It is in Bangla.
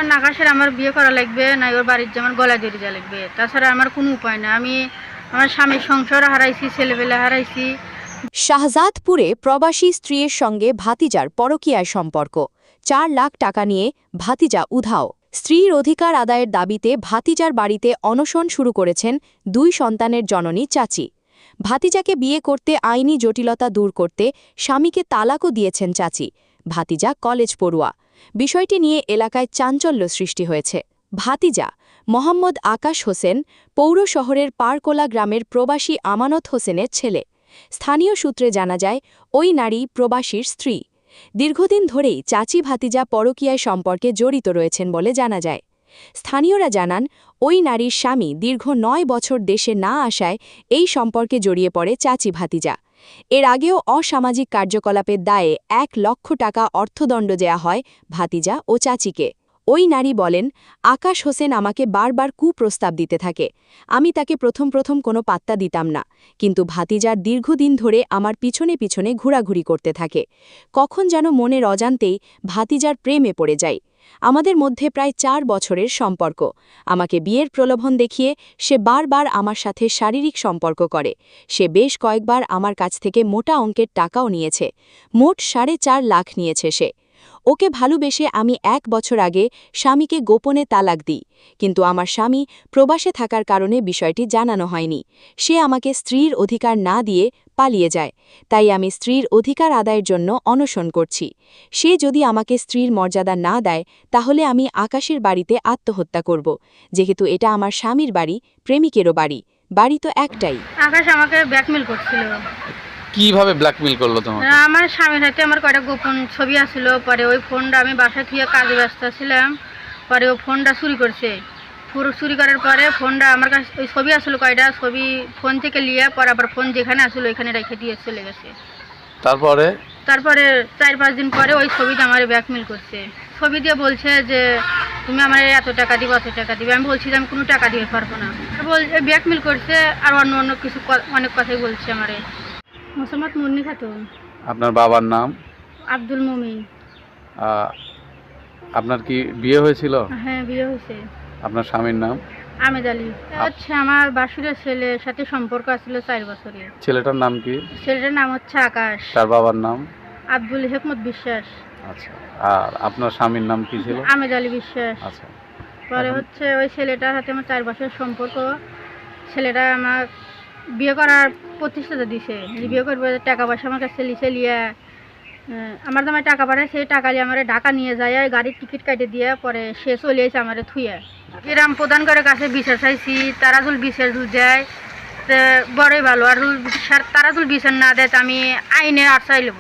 আকাশের আমার বিয়ে করা লাগবে না, ওর বাড়ির যে আমার গলায় দড়ি দেওয়া লাগবে, তাছাড়া আমার কোনো উপায় না। আমি আমার স্বামীর সংসার হারাইছি, ছেলেবেলা হারাইছি। শাহজাদপুরে প্রবাসী স্ত্রীর সঙ্গে ভাতিজার পরকীয়ায় সম্পর্ক, 4 লাখ টাকা নিয়ে ভাতিজা উধাও। স্ত্রীর অধিকার আদায়ের দাবিতে ভাতিজার বাড়িতে অনশন শুরু করেছেন 2 সন্তানের জননী চাচি। ভাতিজাকে বিয়ে করতে আইনি জটিলতা দূর করতে স্বামীকে তালাকও দিয়েছেন চাচি। ভাতিজা কলেজ পড়ুয়া। বিষয়টি নিয়ে এলাকায় চাঞ্চল্য সৃষ্টি হয়েছে। ভাতিজা মোহাম্মদ আকাশ হোসেন পৌর শহরের পারকোলা গ্রামের প্রবাসী আমানত হোসেনের ছেলে। স্থানীয় সূত্রে জানা যায় ওই নারী প্রবাসীর স্ত্রী। দীর্ঘদিন ধরেই চাচি ভাতিজা পরকীয়ায় সম্পর্কে জড়িত রয়েছেন বলে জানা যায়। স্থানীয়রা জানান ওই নারীর স্বামী দীর্ঘ 9 বছর দেশে না আসায় এই সম্পর্কে জড়িয়ে পড়ে চাচি ভাতিজা। এর আগেও অসামাজিক কার্যকলাপের দায়ে 1 লক্ষ টাকা অর্থদণ্ড দেয়া হয় ভাতিজা ও চাচিকে। ওই নারী বলেন, আকাশ হোসেন আমাকে বারবার কুপ্রস্তাব দিতে থাকে। আমি তাকে প্রথম কোনো পাত্তা দিতাম না, কিন্তু ভাতিজার দীর্ঘদিন ধরে আমার পিছনে পিছনে ঘোরাঘুরি করতে থাকে। কখন যেন মনের অজান্তেই ভাতিজার প্রেমে পড়ে যাই। আমাদের মধ্যে প্রায় 4 বছরের সম্পর্ক। আমাকে বিয়ের প্রলোভন দেখিয়ে সে বারবার আমার সাথে শারীরিক সম্পর্ক করে। সে বেশ কয়েকবার আমার কাছ থেকে মোটা অঙ্কের টাকাও নিয়েছে। মোট 4.5 লাখ নিয়েছে সে। ওকে ভালোবেসে আমি 1 বছর আগে স্বামীকে গোপনে তালাক দিই, কিন্তু আমার স্বামী প্রবাসে থাকার কারণে বিষয়টি জানানো হয়নি। সে আমাকে স্ত্রীর অধিকার না দিয়ে পালিয়ে যায়, তাই আমি স্ত্রীর অধিকার আদায়ের জন্য অনশন করছি। সে যদি আমাকে স্ত্রীর মর্যাদা না দেয়, তাহলে আমি আকাশের বাড়িতে আত্মহত্যা করব, যেহেতু এটা আমার স্বামীর বাড়ি, প্রেমিকেরও বাড়ি। বাড়ি তো একটাই। আকাশ আমাকে ব্ল্যাকমেল করছিল। কিভাবে ব্ল্যাকমেল করলো তোমাকে? আমার স্বামীর হাতে আমার কয়টা গোপন ছবি আসছিল, পরে ওই ফোনটা আমি বাসায় থেকে কাজে ব্যস্ত ছিলাম, পরে ও ফোনটা চুরি করছে। চুরি করার পরে ফোনটা আমার কাছে ওই ছবি আসলো, কয়টা ছবি ফোন থেকে নিয়ে পরে আবার ফোন যেখানে আসলো ওইখানে রেখে দিয়ে চলে গেছে। তারপরে 4-5 দিন পরে ওই ছবিটা আমার ব্ল্যাকমেল করছে। ছবি দিয়ে বলছে যে তুমি আমার এত টাকা দিবে, অত টাকা দিবে। আমি বলছি যে আমি কোনো টাকা দিতে পারবো না। ব্ল্যাকমেল করছে আর অন্য কিছু অনেক কথাই বলছে আমারে। মোসাম্মদ মুন্নি খাতুন। আপনার বাবার নাম? আব্দুল মুমিন। আপনার কি বিয়ে হয়েছিল? হ্যাঁ, বিয়ে হয়েছে। আপনার স্বামীর নাম? আমেদ আলী। হচ্ছে আমার বাসুরের ছেলের সাথে সম্পর্ক ছিল 4 বছরের। ছেলেটার নাম কি? ছেলেটার নাম হচ্ছে আকাশ। তার বাবার নাম? আব্দুল হেকমত বিশ্বাস। আচ্ছা, আর আপনার স্বামীর নাম কি ছিল? আমেদ আলী বিশ্বাস। আচ্ছা, পরে হচ্ছে ওই ছেলেটার হাতে আমার 4 বছরের সম্পর্ক। ছেলেটা আমার বিয়ে করার প্রতিশ্রুতি দিছে, বিয়ে করবে, টাকা পয়সা আমার কাছে লিয়ে আমার দামে টাকা পাঠায়। সেই টাকা দিয়ে আমার ঢাকা নিয়ে যায়, আর গাড়ির টিকিট কাটে দিয়ে পরে সে চলে এসে আমার থুয়ে। গ্রাম প্রধানকারের কাছে বিচার চাইছি, তারাজুল বিচার দেয় বড়ই ভালো, আর তারাজুল বিচার না দেয় আমি আইনে আশ্রয় নেব।